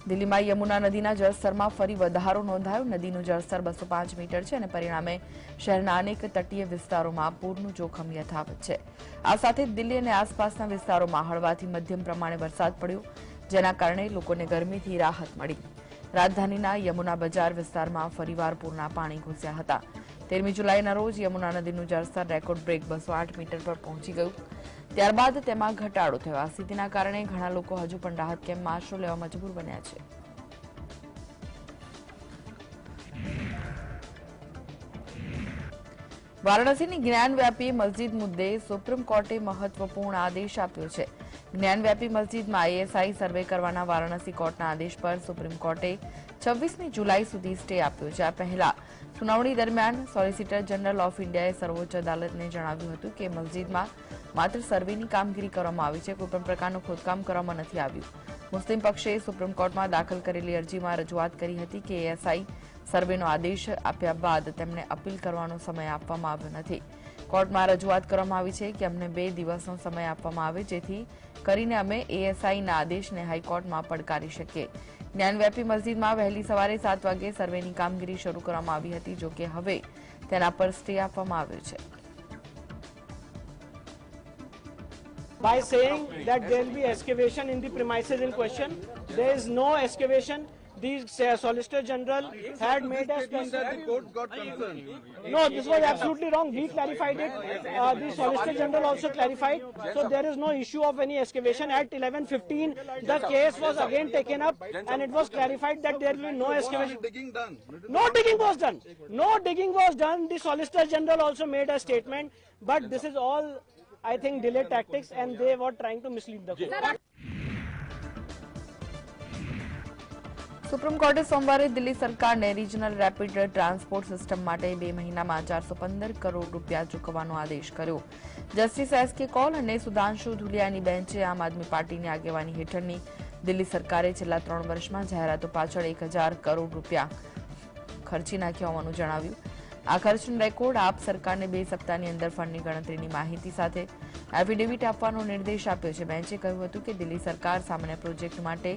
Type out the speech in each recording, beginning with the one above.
દિલ્હીમાં યમુના નદીના જળસ્તરમાં ફરી વધારો નોંધાયો। નદીનું જળસ્તર 205 મીટર છે અને પરિણામે શહેરના અનેક તટીય વિસ્તારોમાં પૂરનું જોખમ યથાવત છે। આ સાથે દિલ્હી અને આસપાસના વિસ્તારોમાં હળવાથી મધ્યમ પ્રમાણે વરસાદ પડ્યો, જેના કારણે લોકોને ગરમીથી રાહત મળી। રાજધાનીના યમુના બજાર વિસ્તારમાં ફરીવાર પૂરના પાણી ઘૂસ્યા હતા। 13મી જુલાઈના રોજ યમુના નદીનું જળસ્તર રેકોર્ડ બ્રેક 208 મીટર પર પહોંચી ગયું। ત્યારબાદ તેમાં ઘટાડો થયો। આ સ્થિતિના કારણે ઘણા લોકો હજુ પણ રાહત કેમ્પમાં આશરો લેવા મજબૂર બન્યા છે। વારાણસીની જ્ઞાનવ્યાપી મસ્જિદ મુદ્દે સુપ્રીમ કોર્ટે મહત્વપૂર્ણ આદેશ આપ્યો છે। જ્ઞાનવ્યાપી મસ્જિદમાં આઈએસઆઈ સર્વે કરવાના વારાણસી કોર્ટના આદેશ પર સુપ્રીમ કોર્ટે 26મી જુલાઈ સુધી સ્ટે આપ્યો છે। આ પહેલા સુનાવણી દરમિયાન સોલિસિટર જનરલ ઓફ ઇન્ડિયાએ સર્વોચ્ચ અદાલતને જણાવ્યું હતું કે મસ્જિદમાં માત્ર સર્વેની કામગીરી કરવામાં આવી છે, કોઈપણ પ્રકારનું ખોદકામ કરવામાં નથી આવ્યું। મુસ્લિમ પક્ષે સુપ્રીમ કોર્ટમાં દાખલ કરેલી અરજીમાં રજૂઆત કરી હતી કે એએસઆઈ સર્વેનો આદેશ આપ્યા બાદ તેમને અપીલ કરવાનો સમય આપવામાં આવ્યો નથી। કોર્ટમાં રજૂઆત કરવામાં આવી છે કે અમને 2 દિવસનો સમય આપવામાં આવે, જેથી કરીને અમે એએસઆઈના આદેશને હાઈકોર્ટમાં પડકારી શકીએ। જ્ઞાનવ્યાપી મસ્જિદમાં વહેલી સવારે 7 વાગે સર્વેની કામગીરી શરૂ કરવામાં આવી હતી, જો કે હવે તેના પર સ્ટે આપવામાં આવ્યો છે। By saying that there will be excavation in the premises in question, there is no excavation. The Solicitor General had made a that the court got concerned. No, this was absolutely wrong. We clarified it. The Solicitor General also clarified. So there is no issue of any excavation. At 11:15, the case was again taken up, and it was clarified that there will be no excavation. Digging done. No digging was done. No digging was done. The Solicitor General also made a statement, but this is all, I think, delay tactics, and they were trying to mislead the court. Supreme કોર્ટે સોમવારે દિલ્હી સરકારને regional rapid transport system માટે 2 મહિનામાં 415 કરોડ રૂપિયા ચૂકવવાનો આદેશ કર્યો। Justice SK કૌલ અને સુધાંશુ ધુલિયાની બેન્ચે આમ આદમી પાર્ટીની આગેવાની હેઠળની દિલ્હી સરકારે છેલ્લા 3 વર્ષમાં જાહેરાતો પાછળ 1000 કરોડ રૂપિયા ખર્ચી નાખ્યા હોવાનું જણાવ્યું। આ ખર્ચનો રેકોર્ડ આપ સરકારને 2 સપ્તાહની અંદર ફંડની ગણતરીની માહિતી સાથે એફિડેવિટ આપવાનો નિર્દેશ આપ્યો છે। બેન્ચે કહ્યું હતું કે દિલ્હી સરકાર સામાન્ય પ્રોજેક્ટ માટે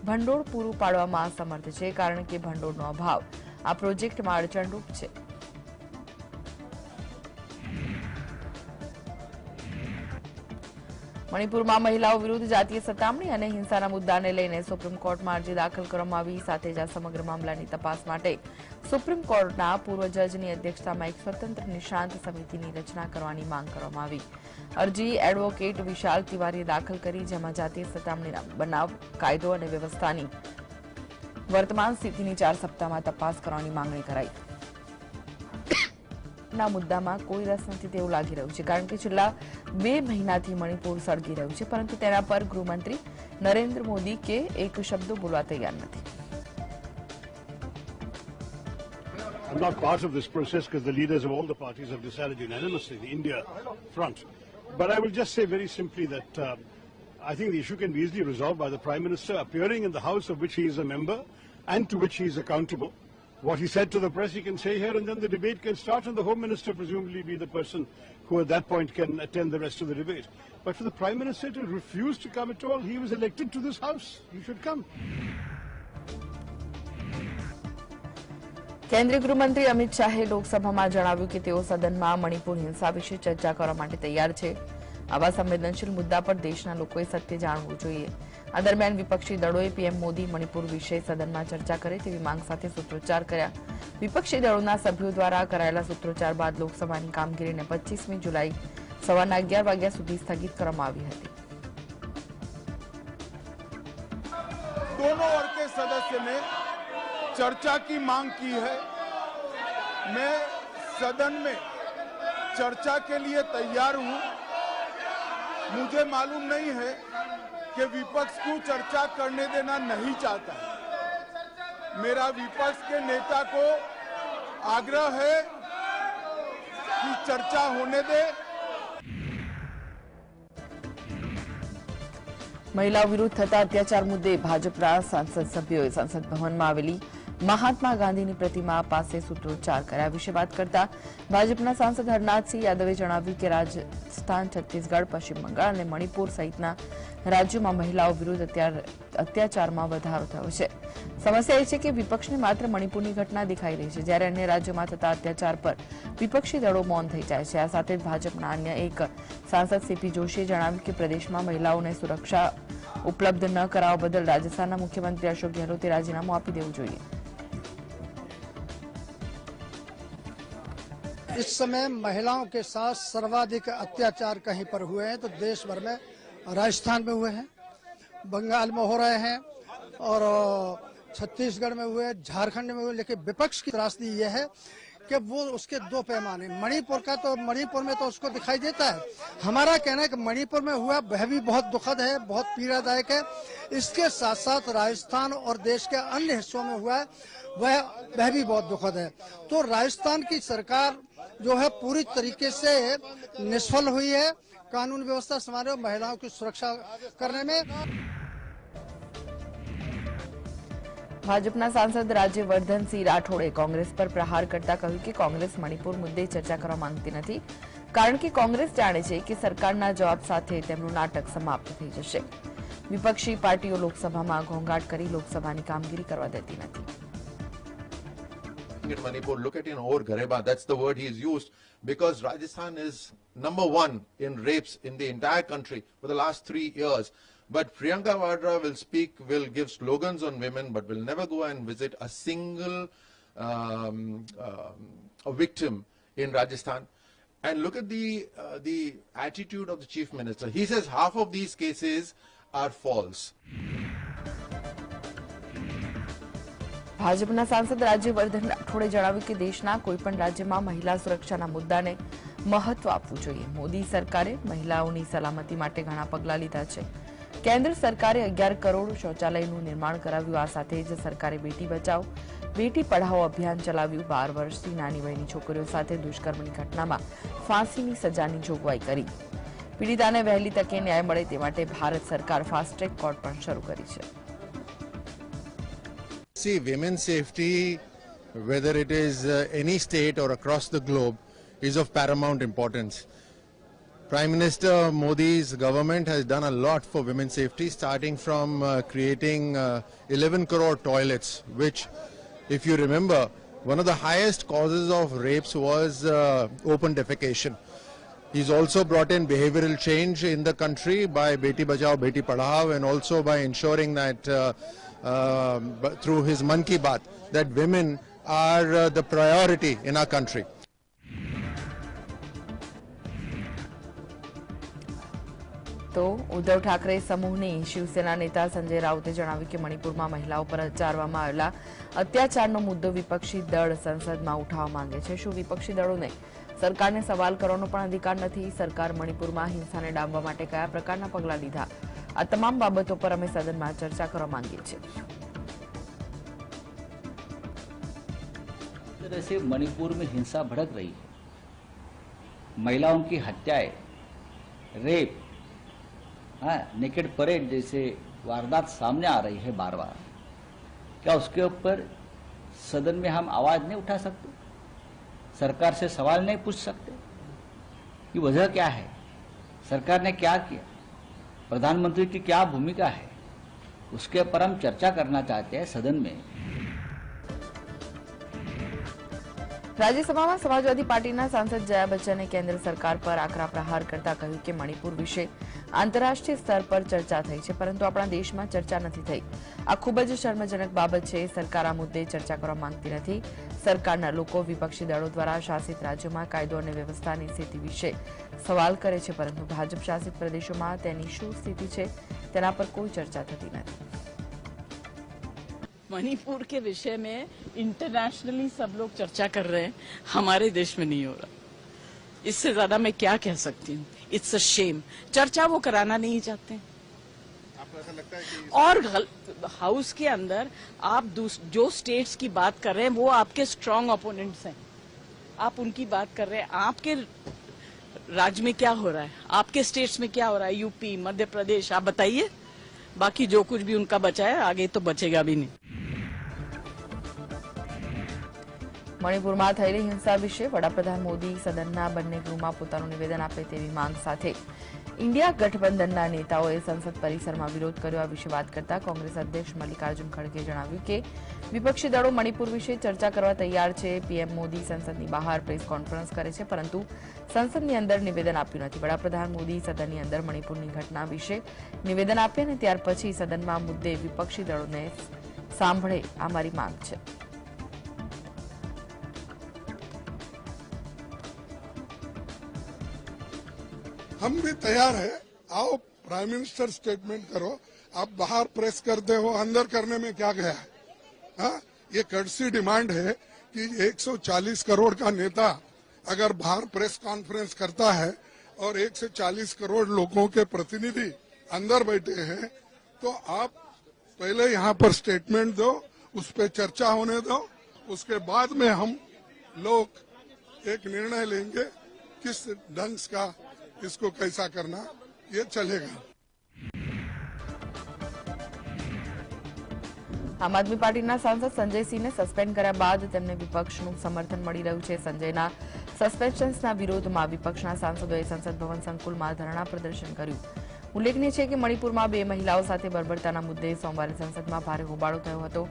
ભંડોળ પૂરું પાડવામાં અસમર્થ છે, કારણ કે ભંડોળનો અભાવ આ પ્રોજેક્ટમાં અડચણરૂપ છે। મણિપુરમાં મહિલાઓ વિરુદ્ધ જાતીય સતામણી અને હિંસાના મુદ્દાને લઈને સુપ્રીમ કોર્ટમાં અરજી દાખલ કરવામાં આવી। સાથે જ આ સમગ્ર મામલાની તપાસ માટે સુપ્રીમ કોર્ટના પૂર્વ જજની અધ્યક્ષતામાં એક સ્વતંત્ર નિષ્ણાંત સમિતિની રચના કરવાની માંગ કરવામાં આવી। અરજી એડવોકેટ વિશાલ તિવારીએ દાખલ કરી, જેમાં જાતીય સતામણીના બનાવ, કાયદો અને વ્યવસ્થાની વર્તમાન સ્થિતિની 4 સપ્તાહમાં તપાસ કરવાની માંગણી કરાઈ। ના મુદ્દામાં કોઈ રસ નથી તેવું લાગી રહ્યું છે, કારણ કે છેલ્લા 2 મહિનાથી મણિપુર સળગી રહ્યું છે, પરંતુ તેના પર ગૃહમંત્રી નરેન્દ્ર મોદી કે એક શબ્દો બોલવા તૈયાર નથી। I'm not part of this process because the leaders of all the parties have decided unanimously, the India front. But I will just say very simply that I think the issue can be easily resolved by the Prime Minister appearing in the House of which he is a member and to which he is accountable. What he said to the press he can say here, and then the debate can start, and the Home Minister presumably be the person who at that point can attend the rest of the debate. But for the Prime Minister to refuse to come at all, he was elected to this House. He should come. કેન્દ્રીય ગૃહમંત્રી અમિત શાહે લોકસભામાં જણાવ્યું કે તેઓ સદનમાં મણિપુર હિંસા વિશે ચર્ચા કરવા માટે તૈયાર છે। આવા સંવેદનશીલ મુદ્દા પર દેશના લોકોએ સત્ય જાણવું જોઈએ। આ દરમિયાન વિપક્ષી દળોએ પીએમ મોદી મણિપુર વિશે સદનમાં ચર્ચા કરે તેવી માંગ સાથે સૂત્રોચ્ચાર કર્યા। વિપક્ષી દળોના સભ્યો દ્વારા કરાયેલા સૂત્રોચ્ચાર બાદ લોકસભાની કામગીરીને 25મી જુલાઈ સવારના 11 વાગ્યા સુધી સ્થગિત કરવામાં આવી હતી। दोनों वर्ग के सदस्य ने चर्चा की मांग की है। मैं सदन में चर्चा के लिए तैयार हूं। मुझे मालूम नहीं है कि विपक्ष को चर्चा करने देना नहीं चाहता है। मेरा विपक्ष के नेता को आग्रह है कि चर्चा होने दे। મહિલાઓ વિરુદ્ધ થતા અત્યાચાર મુદ્દે ભાજપના સાંસદ સભ્યોએ સંસદ ભવનમાં આવેલી મહાત્મા ગાંધીની પ્રતિમા પાસે સૂત્રોચ્ચાર કર્યા. વિશે વાત કરતા ભાજપના સાંસદ હરનાથસિંહ યાદવે જણાવ્યું કે રાજસ્થાન, છત્તીસગઢ, પશ્ચિમ બંગાળ અને મણિપુર સહિતના રાજ્યોમાં મહિલાઓ વિરુદ્ધ અત્યાચારમાં વધારો થયો છે. સમસ્યા એ છે કે વિપક્ષને માત્ર મણિપુરની ઘટના દેખાઈ રહી છે, જ્યારે અન્ય રાજ્યોમાં થતા અત્યાચાર પર વિપક્ષી દળો મૌન થઈ જાય છે. આ સાથે જ ભાજપના અન્ય એક સાંસદ સીપી જોશીએ જણાવ્યું કે પ્રદેશમાં મહિલાઓને સુરક્ષા ઉપલબ્ધ ન કરાવવા બદલ રાજસ્થાનના મુખ્યમંત્રી અશોક ગેહલોતે રાજીનામું આપી देવું જોઈએ. इस समय महिलाओं के साथ सर्वाधिक अत्याचार कहीं पर हुए हैं तो देश भर में राजस्थान में हुए हैं, बंगाल में हो रहे हैं और छत्तीसगढ़ में हुए, झारखंड में हुए. लेकिन विपक्ष की त्रासदी ये है कि वो उसके दो पैमाने, मणिपुर में तो उसको दिखाई देता है. हमारा कहना है कि मणिपुर में हुआ वह भी बहुत दुखद है, बहुत पीड़ादायक है. इसके साथ साथ राजस्थान और देश के अन्य हिस्सों में हुआ है वह भी बहुत दुखद है. तो राजस्थान की सरकार जो है पूरी तरीके से निष्फल हुई है कानून व्यवस्था संभालने और महिलाओं की सुरक्षा करने में. ભાજપના સાંસદ રાજ્યવર્ધનસિંહ રાઠોડે કોંગ્રેસ પર પ્રહાર કરતા કહ્યું કે કોંગ્રેસ મણિપુર મુદ્દે ચર્ચા કરવા માંગતી નથી, કારણ કે કોંગ્રેસ જાણે છે કે સરકારના જવાબ સાથે તેમનું નાટક સમાપ્ત થઈ જશે. વિપક્ષી પાર્ટીઓ લોકસભામાં ઘોંઘાટ કરી લોકસભાની કામગીરી કરવા દેતી નથી. In Manipur, look at Or Gareba, that's the word he's used, because Rajasthan is #1 in rapes in the entire country for the last 3 years. But Priyanka Vadra will give slogans on women, but will never go and visit a single a victim in Rajasthan. And look at the attitude of the chief minister. He says half of these cases are false. ભાજપના સાંસદ રાજ્યવર્ધન રાઠોડે જણાવ્યું કે દેશના કોઈપણ રાજ્યમાં મહિલા સુરક્ષાના મુદ્દાને મહત્વ આપવું જોઈએ. મોદી સરકારે મહિલાઓની સલામતી માટે ઘણા પગલાં લીધા છે. કેન્દ્ર સરકારે 11 કરોડ શૌચાલયનું નિર્માણ કરાવ્યું. આ સાથે જ સરકારે બેટી બચાવો બેટી પઢાઓ અભિયાન ચલાવ્યું. 12 વર્ષથી નાની વયની છોકરીઓ સાથે દુષ્કર્મની ઘટનામાં ફાંસીની સજાની જોગવાઈ કરી. પીડિતાને વહેલી તકે ન્યાય મળે તે માટે ભારત સરકાર ફાસ્ટ ટ્રેક કોર્ટ પણ શરૂ કરી છે. See, women's safety, whether it is any state or across the globe, is of paramount importance. Prime Minister Modi's government has done a lot for women's safety, starting from creating 11 crore toilets, which, if you remember, one of the highest causes of rapes was open defecation. He's also brought in behavioral change in the country by Beti Bachao, Beti Padhao, and also by ensuring that through his Mann Ki Baat, that women are the priority in our country. તો ઉદ્ધવ ઠાકરે સમૂહની શિવસેના નેતા સંજય રાઉતે જણાવ્યું કે મણિપુરમાં મહિલાઓ પર આચરવામાં આવેલા અત્યાચારનો મુદ્દો વિપક્ષી દળ સંસદમાં ઉઠાવવા માંગે છે. શું વિપક્ષી દળોને સરકારને સવાલ કરવાનો પણ અધિકાર નથી? સરકાર મણિપુરમાં હિંસાને ડામવા માટે કયા પ્રકારના પગલાં લીધા? આ તમામ બાબતો પર અમે સદનમાં ચર્ચા કરવા માંગીએ છીએ. तरह से मणिपुर में हिंसा भड़क रही है, महिलाओं की हत्याएं, रेप, नेकेड परेड जैसे वारदात सामने आ रही है बार बार. क्या उसके ऊपर सदन में हम आवाज नहीं उठा सकते? सरकार से सवाल नहीं पूछ सकते कि वजह क्या है, सरकार ने क्या किया, प्रधानमंत्री की क्या भूमिका है? उसके पर हम चर्चा करना चाहते हैं सदन में. રાજ્યસભામાં સમાજવાદી પાર્ટીના સાંસદ જયા બચ્ચને કેન્દ્ર સરકાર પર આકરા પ્રહાર કરતા કહ્યું કે મણિપુર વિશે આંતરરાષ્ટ્રીય સ્તર પર ચર્ચા થઈ છે, પરંતુ આપણા દેશમાં ચર્ચા નથી થઈ. આ ખૂબ જ શર્મજનક બાબત છે. સરકાર આ મુદ્દે ચર્ચા કરવા માંગતી નથી. સરકારના લોકો વિપક્ષી દળો દ્વારા શાસિત રાજ્યોમાં કાયદો અને વ્યવસ્થાની સ્થિતિ વિશે સવાલ કરે છે, પરંતુ ભાજપ શાસિત પ્રદેશોમાં તેની શું સ્થિતિ છે તેના પર કોઈ ચર્ચા થતી નથી. मणिपुर के विषय में इंटरनेशनली सब लोग चर्चा कर रहे हैं, हमारे देश में नहीं हो रहा. इससे ज्यादा मैं क्या कह सकती हूँ? It's a shame. चर्चा वो कराना नहीं चाहते. आपको ऐसा लगता है कि और हाउस के अंदर आप जो स्टेट्स की बात कर रहे हैं वो आपके स्ट्रांग ओपोनेंट्स हैं. आप उनकी बात कर रहे हैं. आपके राज्य में क्या हो रहा है, आपके स्टेट्स में क्या हो रहा है, यूपी, मध्य प्रदेश, आप बताइए. बाकी जो कुछ भी उनका बचा है आगे तो बचेगा भी नहीं. મણિપુરમાં થયેલી હિંસા વિશે વડાપ્રધાન મોદી સદનના બંને ગૃહમાં પોતાનું નિવેદન આપે તેવી માંગ સાથે ઇન્ડિયા ગઠબંધનના નેતાઓએ સંસદ પરિસરમાં વિરોધ કર્યો. આ વિશે વાત કરતા કોંગ્રેસ અધ્યક્ષ મલ્લિકાર્જુન ખડગેએ જણાવ્યું કે વિપક્ષી દળો મણિપુર વિશે ચર્ચા કરવા તૈયાર છે. પીએમ મોદી સંસદની બહાર પ્રેસ કોન્ફરન્સ કરે છે, પરંતુ સંસદની અંદર નિવેદન આપ્યું નથી. વડાપ્રધાન મોદી સદનની અંદર મણિપુરની ઘટના વિશે નિવેદન આપ્યા અને ત્યાર પછી સદનમાં મુદ્દે વિપક્ષી દળોને સાંભળે, આ મારી માંગ છે. हम भी तैयार है. आओ प्राइम मिनिस्टर स्टेटमेंट करो. आप बाहर प्रेस करते हो, अंदर करने में क्या गया है? हाँ, ये कर्टसी डिमांड है कि 140 करोड़ का नेता अगर बाहर प्रेस कॉन्फ्रेंस करता है और 140 करोड़ लोगों के प्रतिनिधि अंदर बैठे हैं, तो आप पहले यहाँ पर स्टेटमेंट दो, उस पर चर्चा होने दो. उसके बाद में हम लोग एक निर्णय लेंगे किस ढंग का इसको कैसा करना, ये चलेगा. આમ આદમી પાર્ટીના સાંસદ સંજયસિંહને સસ્પેન્ડ કર્યા બાદ તેમને વિપક્ષનું સમર્થન મળી રહ્યું છે. સંજયના સસ્પેન્શનના વિરોધમાં વિપક્ષના સાંસદોએ સંસદ ભવન સંકુલમાં ધરણા પ્રદર્શન કર્યું. ઉલ્લેખનીય છે કે મણિપુરમાં 2 મહિલાઓ સાથે બર્બરતાના મુદ્દે સોમવારે સંસદમાં ભારે હોબાળો થયો હતો.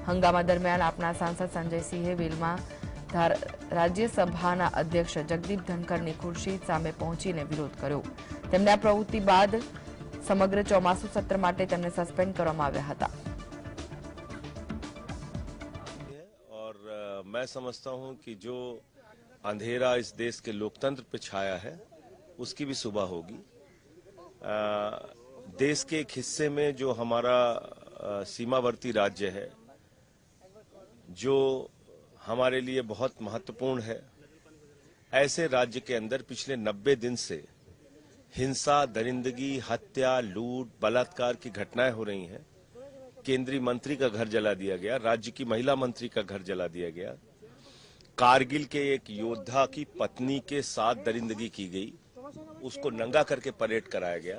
હંગામા દરમિયાન આપના સાંસદ સંજયસિંહે વેલમાં રાજ્યસભાના અધ્યક્ષ જગદીપ ધનખરની ખુરશી સામે પહોંચીને વિરોધ કર્યો. તેમને આ પ્રવૃત્તિ બાદ સમગ્ર ચોમાસુ સત્ર માટે તેમને સસ્પેન્ડ કરવામાં આવ્યા હતા. और मैं समझता हूं कि जो अंधेरा इस देश के लोकतंत्र पे छाया है उसकी भी सुबह होगी. देश के एक हिस्से में जो हमारा सीमावर्ती राज्य है, जो हमारे लिए बहुत महत्वपूर्ण है, ऐसे राज्य के अंदर पिछले 90 दिन से हिंसा, दरिंदगी, हत्या, लूट, बलात्कार की घटनाएं हो रही हैं. केंद्रीय मंत्री का घर जला दिया गया, राज्य की महिला मंत्री का घर जला दिया गया, कारगिल के एक योद्धा की पत्नी के साथ दरिंदगी की गई, उसको नंगा करके परेड कराया गया.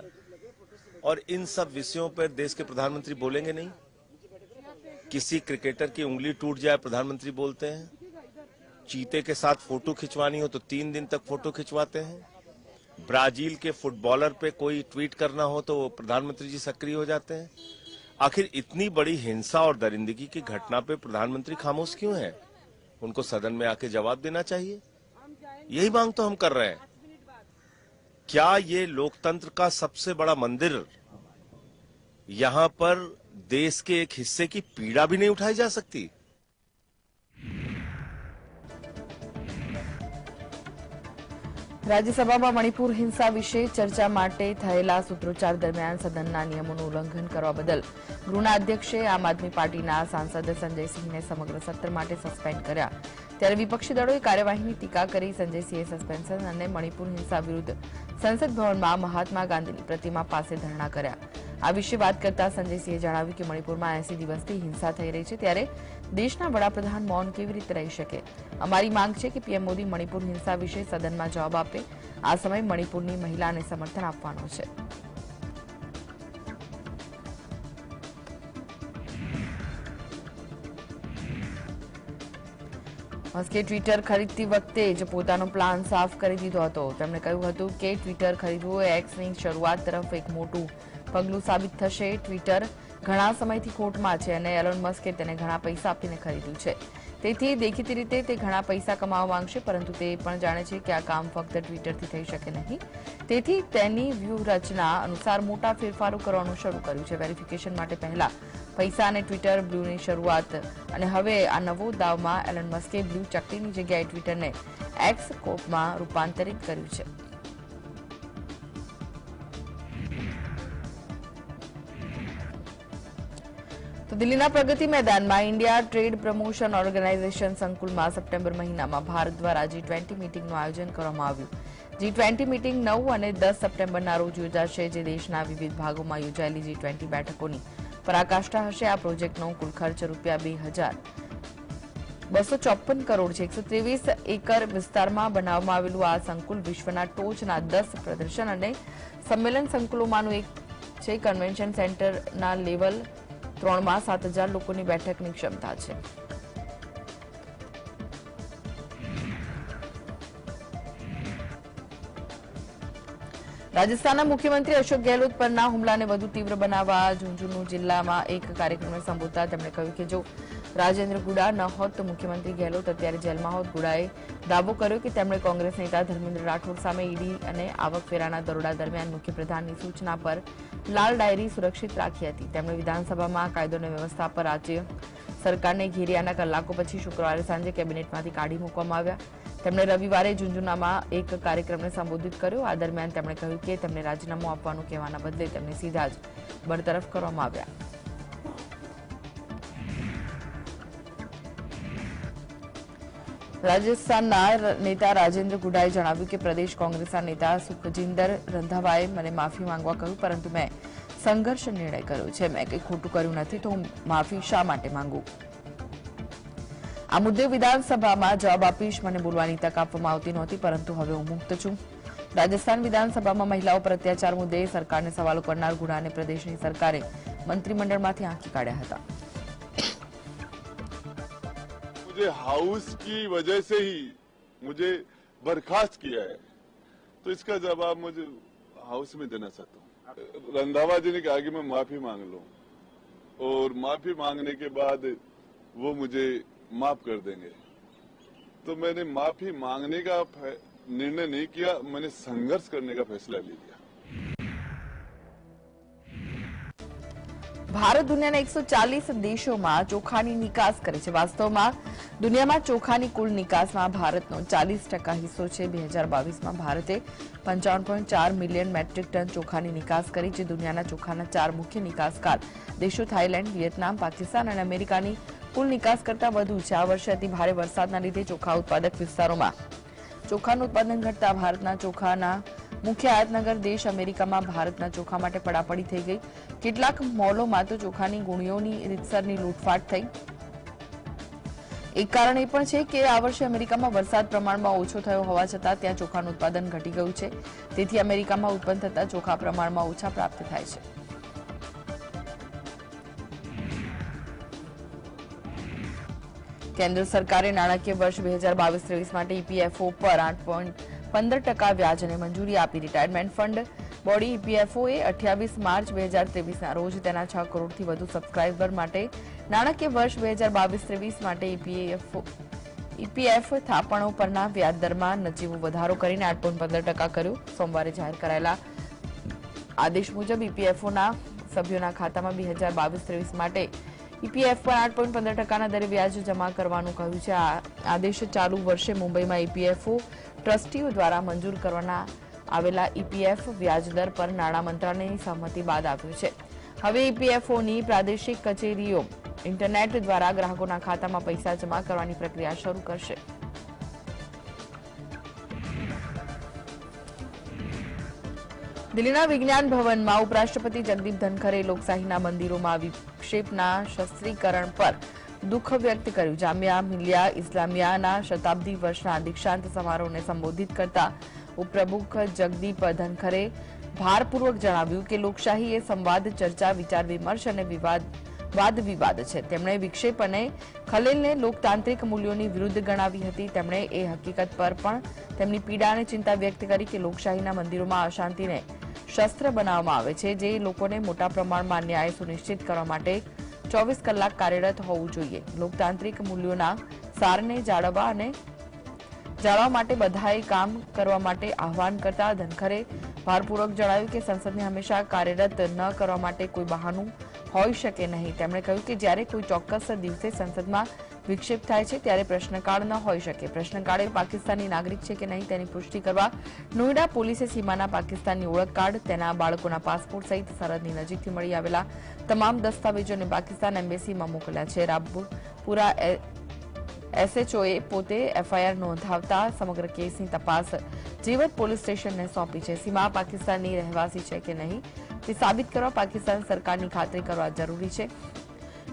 और इन सब विषयों पर देश के प्रधानमंत्री बोलेंगे नहीं. किसी क्रिकेटर की उंगली टूट जाए प्रधानमंत्री बोलते हैं. चीते के साथ फोटो खिंचवानी हो तो 3 दिन तक फोटो खिंचवाते हैं. ब्राजील के फुटबॉलर पे कोई ट्वीट करना हो तो प्रधानमंत्री जी सक्रिय हो जाते हैं. आखिर इतनी बड़ी हिंसा और दरिंदगी की घटना पे प्रधानमंत्री खामोश क्यों है? उनको सदन में आके जवाब देना चाहिए. यही मांग तो हम कर रहे हैं. क्या ये लोकतंत्र का सबसे बड़ा मंदिर, यहां पर देश के एक हिस्से की पीड़ा भी नहीं उठाई जा सकती? રાજ્યસભામાં મણિપુર હિંસા વિશે ચર્ચા માટે થયેલા સૂત્રોચ્ચાર દરમિયાન સદનના નિયમોનું ઉલ્લંઘન કરવા બદલ ગૃહના અધ્યક્ષે આમ આદમી પાર્ટીના સાંસદ સંજયસિંહને સમગ્ર સત્ર માટે સસ્પેન્ડ કર્યા. ત્યારે વિપક્ષી દળોએ કાર્યવાહીની ટીકા કરી સંજયસિંહે સસ્પેન્શન અને મણિપુર હિંસા વિરુદ્ધ સંસદ ભવનમાં મહાત્મા ગાંધીની પ્રતિમા પાસે ધરણા કર્યા. આ વિશે વાત કરતા સંજયસિંહે જણાવ્યું કે મણિપુરમાં 80 દિવસથી હિંસા થઈ રહી છે, ત્યારે દેશના વડાપ્રધાન મૌન કેવી રીતે રહી શકે? અમારી માંગ છે કે પીએમ મોદી મણિપુર હિંસા વિશે સદનમાં જવાબ આપે. આ સમય મણિપુરની મહિલાને સમર્થન આપવાનો છે. મસ્કે ટ્વિટર ખરીદતી વખતે જ પોતાનો પ્લાન સાફ કરી દીધો હતો. તેમણે કહ્યું હતું કે ટ્વિટર ખરીદવું એ એક્સની શરૂઆત તરફ એક મોટું પગલું સાબિત થશે. ટ્વિટર ઘણા સમયથી ખોટમાં છે અને એલોન મસ્કે તેને ઘણા પૈસા આપીને ખરીદ્યું છે. તેથી દેખીતી રીતે તે ઘણા પૈસા કમાવા માંગશે, પરંતુ તે પણ જાણે છે કે આ કામ ફક્ત ટ્વિટરથી થઈ શકે નહીં. તેથી તેની વ્યૂહરચના અનુસાર મોટા ફેરફારો કરવાનું શરૂ કર્યું છે. વેરિફિકેશન માટે પહેલા પૈસા અને ટ્વિટર બ્લુની શરૂઆત, અને હવે આ નવો દાવમાં એલોન મસ્કે બ્લુ ચકલીની જગ્યાએ ટ્વિટરને એક્સ કોપમાં રૂપાંતરિત કર્યું છે. તો દિલ્હીના પ્રગતિ મેદાનમાં ઇન્ડિયા ટ્રેડ પ્રમોશન ઓર્ગેનાઇઝેશન સંકુલમાં સપ્ટેમ્બર મહિનામાં ભારત દ્વારા G20 મીટિંગનું આયોજન કરવામાં આવ્યું. G20 મીટિંગ 9 અને 10 સપ્ટેમ્બરના રોજ યોજાશે, જે દેશના વિવિધ ભાગોમાં યોજાયેલી G20 બેઠકોની પરાકાષ્ઠા હશે. આ પ્રોજેક્ટનો કુલ ખર્ચ ₹2,254 કરોડ છે. 123 એકર વિસ્તારમાં બનાવવામાં આવેલું આ સંકુલ વિશ્વના ટોચના 10 પ્રદર્શન અને સંમેલન સંકુલોમાંનું એક છે. કન્વેન્શન સેન્ટરના લેવલ 3 માં 7,000 લોકોની બેઠકની ક્ષમતા છે. રાજસ્થાનના મુખ્યમંત્રી અશોક ગેહલોત પરના હુમલાને વધુ તીવ્ર બનાવવા ઝુંઝુનુ જિલ્લામાં એક કાર્યક્રમને સંબોધતા તેમણે કહ્યું કે જો રાજેન્દ્ર ગુડા ન હોત તો મુખ્યમંત્રી ગેહલોત અત્યારે જેલમાં હોત. ગુડાએ દાવો કર્યો કે તેમણે કોંગ્રેસ નેતા ધર્મેન્દ્ર રાઠોડ સામે ઈડી અને આવકવેરાના દરોડા દરમિયાન મુખ્યપ્રધાનની સૂચના પર લાલ ડાયરી સુરક્ષિત રાખી હતી. તેમણે વિધાનસભામાં કાયદો અને વ્યવસ્થા પર રાજ્ય સરકારને ઘેર્યાના કલાકો પછી શુક્રવારે સાંજે કેબિનેટમાંથી કાઢી મૂકવામાં આવ્યા. તેમણે રવિવારે ઝુંઝુનામાં એક કાર્યક્રમને સંબોધિત કર્યો. આ દરમિયાન તેમણે કહ્યું કે તેમને રાજીનામું આપવાનું કહેવાના બદલે તેમને સીધા જ બરતરફ કરવામાં આવ્યા. રાજસ્થાનના નેતા રાજેન્દ્ર ગુડાએ જણાવ્યું કે પ્રદેશ કોંગ્રેસના નેતા સુખજિંદર રંધાવાએ મને માફી માંગવા કહ્યું, પરંતુ મેં સંઘર્ષ નિર્ણય કર્યો છે. મેં કંઈ ખોટું કર્યું નથી તો હું માફી શા માટે માંગુ? આ મુદ્દે વિધાનસભામાં જવાબ આપીશ. મને બોલવાની તક આપવામાં આવતી નહોતી, પરંતુ હવે હું મુક્ત છું. રાજસ્થાન વિધાનસભામાં મહિલાઓ પર અત્યાચાર મુદ્દે સરકારને સવાલો કરનાર ગુડાને પ્રદેશની સરકારે મંત્રીમંડળમાંથી આંકી કાઢ્યા હતા. मुझे हाउस की वजह से ही मुझे बर्खास्त किया है, तो इसका जवाब मुझे हाउस में देना चाहता हूँ. रंधावा जी ने कहा कि मैं माफी मांग लूं और माफी मांगने के बाद वो मुझे माफ कर देंगे, तो मैंने माफी मांगने का निर्णय नहीं किया, मैंने संघर्ष करने का फैसला ले लिया. ભારત દુનિયાના 140 દેશોમાં ચોખાની નિકાસ કરે છે. વાસ્તવમાં દુનિયામાં ચોખાની કુલ નિકાસમાં ભારતનો 40% હિસ્સો છે. 2022માં ભારતે 55.4 મિલિયન મેટ્રિક ટન ચોખાની નિકાસ કરી, જે દુનિયાના ચોખાના 4 મુખ્ય નિકાસકાર દેશો થાઇલેન્ડ, વિયેતનામ, પાકિસ્તાન અને અમેરિકાની કુલ નિકાસ કરતા વધુ છે. આ વર્ષે અતિ ભારે વરસાદના લીધે ચોખા ઉત્પાદક વિસ્તારોમાં ચોખાનું ઉત્પાદન ઘટતા ભારતના ચોખાના મુખ્ય આયાતનગર દેશ અમેરિકામાં ભારતના ચોખા માટે પડાપડી થઈ ગઈ. કેટલાક મોલોમાં તો ચોખાની ગુણીઓની રીતસરની લૂંટફાટ થઈ. એક કારણ એ પણ છે કે આ વર્ષે અમેરિકામાં વરસાદ પ્રમાણમાં ઓછો થયો હોવા છતાં ત્યાં ચોખાનું ઉત્પાદન ઘટી ગયું છે. તેથી અમેરિકામાં ઉત્પન્ન થતા ચોખા પ્રમાણમાં ઓછા પ્રાપ્ત થાય છે. કેન્દ્ર સરકારે નાણાકીય વર્ષ 2022-23 માટે ઈપીએફઓ પર 8.15% વ્યાજને મંજૂરી આપી. રિટાયરમેન્ટ ફંડ બોડી ઈપીએફઓએ 28 માર્ચ 2023ના રોજ તેના 6 કરોડથી વધુ સબસ્ક્રાઇબર માટે નાણાકીય વર્ષ 2022-23 માટે ઈપીએફ થાપણો પરના વ્યાજ દરમાં નજીવો વધારો કરીને 8.15% કર્યો. સોમવારે જાહેર કરાયેલા આદેશ મુજબ ઈપીએફઓના સભ્યોના ખાતામાં 2022-23 માટે ઈપીએફ પર 8.15%ના દરે વ્યાજ જમા કરવાનું કહ્યું છે. આ આદેશ ચાલુ વર્ષે મુંબઈમાં ઈપીએફઓ ટ્રસ્ટીઓ દ્વારા મંજૂર કરવાના આવેલા ઈપીએફ વ્યાજદર પર નાણાં મંત્રાલયની સહમતિ બાદ આવ્યું છે. હવે ઈપીએફઓની પ્રાદેશિક કચેરીઓ ઇન્ટરનેટ દ્વારા ગ્રાહકોના ખાતામાં પૈસા જમા કરવાની પ્રક્રિયા શરૂ કરશે. દિલ્હીના વિજ્ઞાન ભવનમાં ઉપરાષ્ટ્રપતિ જગદીપ ધનખરે લોકશાહીના મંદિરોમાં વિક્ષેપના શસ્ત્રીકરણ પર દુઃખ વ્યક્ત કર્યું. જામિયા મિલિયા ઇસ્લામિયાના શતાબ્દી વર્ષના દીક્ષાંત સમારોહને સંબોધિત કરતા ઉપપ્રમુખ જગદીપ ધનખરે ભારપૂર્વક જણાવ્યું કે લોકશાહી એ સંવાદ, ચર્ચા, વિચાર વિમર્શ અને વાદ વિવાદ છે. તેમણે વિક્ષેપ અને ખલેલને લોકતાંત્રિક મૂલ્યોની વિરુદ્ધ ગણાવી હતી. તેમણે એ હકીકત પર પણ તેમની પીડા અને ચિંતા વ્યક્ત કરી કે લોકશાહીના મંદિરોમાં અશાંતિને શસ્ત્ર બનાવવામાં આવે છે, જે લોકોને મોટા પ્રમાણમાં ન્યાય સુનિશ્ચિત કરવા માટે 24 કલાક કાર્યરત હોવું જોઈએ. લોકતાંત્રિક મૂલ્યોના સારને જાળવવા માટે બધાએ કામ કરવા માટે આહ્વાન કરતા ધનખરે ભારપૂર્વક જણાવ્યું કે સંસદને હંમેશા કાર્યરત ન કરવા માટે કોઈ બહાનું હોઈ શકે નહીં. તેમણે કહ્યું કે જ્યારે કોઈ ચોક્કસ દિવસે સંસદમાં વિક્ષેપ થાય છે ત્યારે પ્રશ્નકાળ ન હોઈ શકે. પ્રશ્નકાળ એ પાકિસ્તાની નાગરિક છે કે નહીં તેની પુષ્ટિ કરવા નોઈડા પોલીસે સીમાના પાકિસ્તાનની ઓળખ કાર્ડ, તેના બાળકોના પાસપોર્ટ સહિત સરહદની નજીકથી મળી આવેલા તમામ દસ્તાવેજોને પાકિસ્તાન એમ્બેસીમાં મોકલ્યા છે. રામપુરા એસએચઓએ પોતે એફઆઈઆર નોંધાવતા સમગ્ર કેસની તપાસ જીવત પોલીસ સ્ટેશનને સોંપી છે. સીમા પાકિસ્તાનની રહેવાસી છે કે નહીં તે સાબિત કરવા પાકિસ્તાન સરકારની ખાતરી કરવા જરૂરી છે.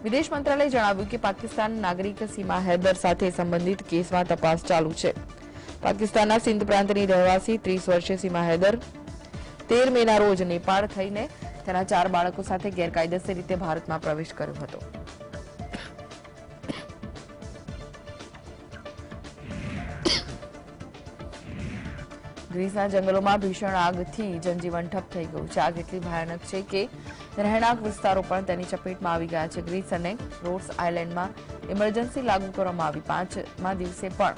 વિદેશ મંત્રાલયે જણાવ્યું કે પાકિસ્તાન નાગરિક સીમા હૈદર સાથે સંબંધિત કેસમાં તપાસ ચાલુ છે. પાકિસ્તાનના સિંધ પ્રાંતની રહેવાસી 30 વર્ષીય સીમા હૈદર 13 મેના રોજ નેપાળ થઈને તેના 4 બાળકો સાથે ગેરકાયદેસર રીતે ભારતમાં પ્રવેશ કર્યો હતો. ગ્રીસના જંગલોમાં ભીષણ આગથી જનજીવન ઠપ થઈ ગયું છે. આગ એટલી ભયાનક છે કે રહેણાંક વિસ્તારો પણ તેની ચપેટમાં આવી ગયા છે. ગ્રીસ અને રોડ્સ આઇલેન્ડમાં ઇમરજન્સી લાગુ કરવામાં આવી. 5મા દિવસે પણ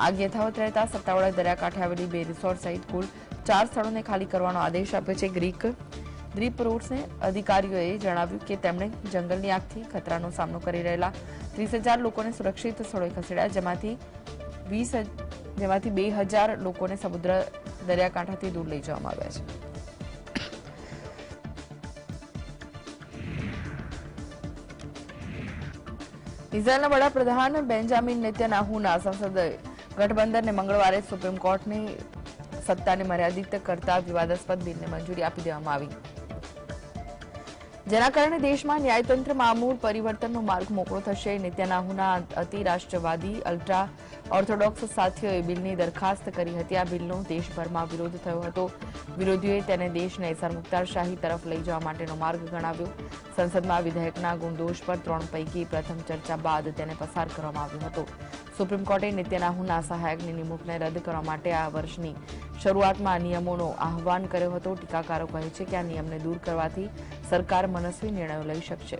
આગ યથાવત રહેતા સત્તાવાળાએ દરિયાકાંઠે આવેલી 2 રિસોર્ટ સહિત કુલ 4 સ્થળોને ખાલી કરવાનો આદેશ આપ્યો છે. દ્વીપ રોડ્સને અધિકારીઓએ જણાવ્યું કે તેમણે જંગલની આગથી ખતરાનો સામનો કરી રહેલા 30,000 લોકોને સુરક્ષિત સ્થળોએ ખસેડ્યા, જેમાંથી 2,000 લોકોને સમુદ્ર દરિયાકાંઠાથી દૂર લઈ જવામાં આવ્યા છે. ઇઝરાયેલના વડાપ્રધાન બેન્જામિન નેતન્યાહુના સંસદીય ગઠબંધનને મંગળવારે સુપ્રીમ કોર્ટની સત્તાને મર્યાદિત કરતા વિવાદાસ્પદ બિલને મંજૂરી આપી દેવામાં આવી, જેના કારણે દેશમાં ન્યાયતંત્રમાં આમૂળ પરિવર્તનનો માર્ગ મોકળો થશે. નેતન્યાહુના અતિ રાષ્ટ્રવાદી અલ્ટ્રા ઓર્થોડોક્સ સાથીઓએ બિલની દરખાસ્ત કરી હતી. આ બિલનો દેશભરમાં વિરોધ થયો હતો. વિરોધીઓએ તેને દેશને સરમુખત્યારશાહી તરફ લઈ જવા માટેનો માર્ગ ગણાવ્યો. સંસદમાં વિધેયકના ગુણદોષ પર 3 પૈકી પ્રથમ ચર્ચા બાદ તેને પસાર કરવામાં આવ્યો હતો. સુપ્રીમ કોર્ટે નેતન્યાહુના સહાયકની નિમણૂકને રદ કરવા માટે આ વર્ષની શરૂઆતમાં નિયમોનો આહ્વાન કર્યો હતો. ટીકાકારો કહે છે કે આ નિયમને દૂર કરવાથી સરકાર મનસ્વી નિર્ણયો લઈ શકશે.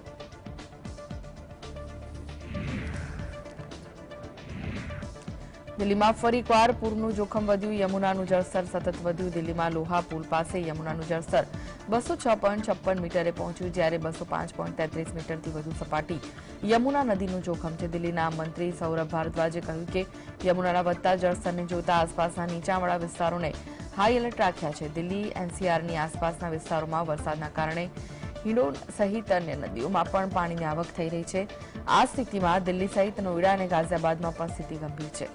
દિલ્હીમાં ફરી એકવાર પૂરનું જોખમ વધ્યું. યમુનાનું જળસ્તર સતત વધ્યું. દિલ્હીમાં લોહા પુલ પાસે યમુનાનું જળસ્તર 206.56 મીટરે પહોંચ્યું, જ્યારે 205.33 મીટરથી વધુ સપાટી યમુના નદીનું જોખમ છે. દિલ્હીના મંત્રી સૌરભ ભારદ્વાજે કહ્યું કે યમુનાના વધતા જળસ્તરને જોતા આસપાસના નીચાણવાળા વિસ્તારોને હાઈ એલર્ટ રાખ્યા છે. દિલ્હી એનસીઆરની આસપાસના વિસ્તારોમાં વરસાદના કારણે હિંડોન સહિત અન્ય નદીઓમાં પણ પાણીની આવક થઈ રહી છે. આ સ્થિતિમાં દિલ્હી સહિત નોઈડા અને ગાઝિયાબાદમાં પણ સ્થિતિ ગંભીર છે.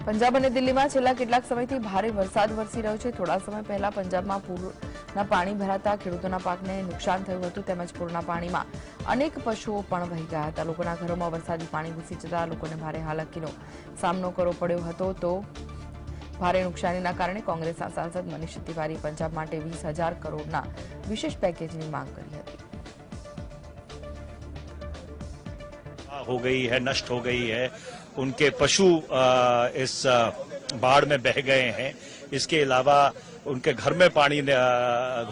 પંજાબ અને દિલ્હીમાં છેલ્લા કેટલાક સમયથી ભારે વરસાદ વરસી રહ્યો છે. થોડા સમય પહેલા પંજાબમાં પૂરના પાણી ભરાતા ખેડૂતોના પાકને નુકસાન થયું હતું, તેમજ પૂરના પાણીમાં અનેક પશુઓ પણ વહી ગયા હતા. લોકોના ઘરોમાં વરસાદી પાણી ઘૂસી જતા લોકોને ભારે હાલાકીનો સામનો કરવો પડ્યો હતો. તો ભારે નુકસાનીના કારણે કોંગ્રેસના સાંસદ મનીષ તિવારીએ પંજાબ માટે 20,000 કરોડના વિશેષ પેકેજની માંગ કરી હતી. हो गई है, नष्ट हो गई है, उनके पशु इस बाढ़ में बह गए हैं. इसके अलावा उनके घर में पानी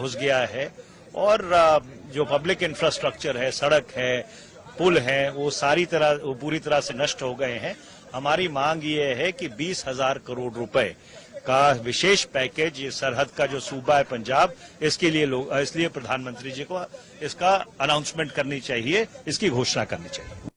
घुस गया है और जो पब्लिक इंफ्रास्ट्रक्चर है, सड़क है, पुल है, वो पूरी तरह से नष्ट हो गए हैं. हमारी मांग ये है कि 20,000 करोड़ रुपए का विशेष पैकेज, ये सरहद का जो सूबा है पंजाब, इसलिए प्रधानमंत्री जी को इसका अनाउंसमेंट करनी चाहिए, इसकी घोषणा करनी चाहिए.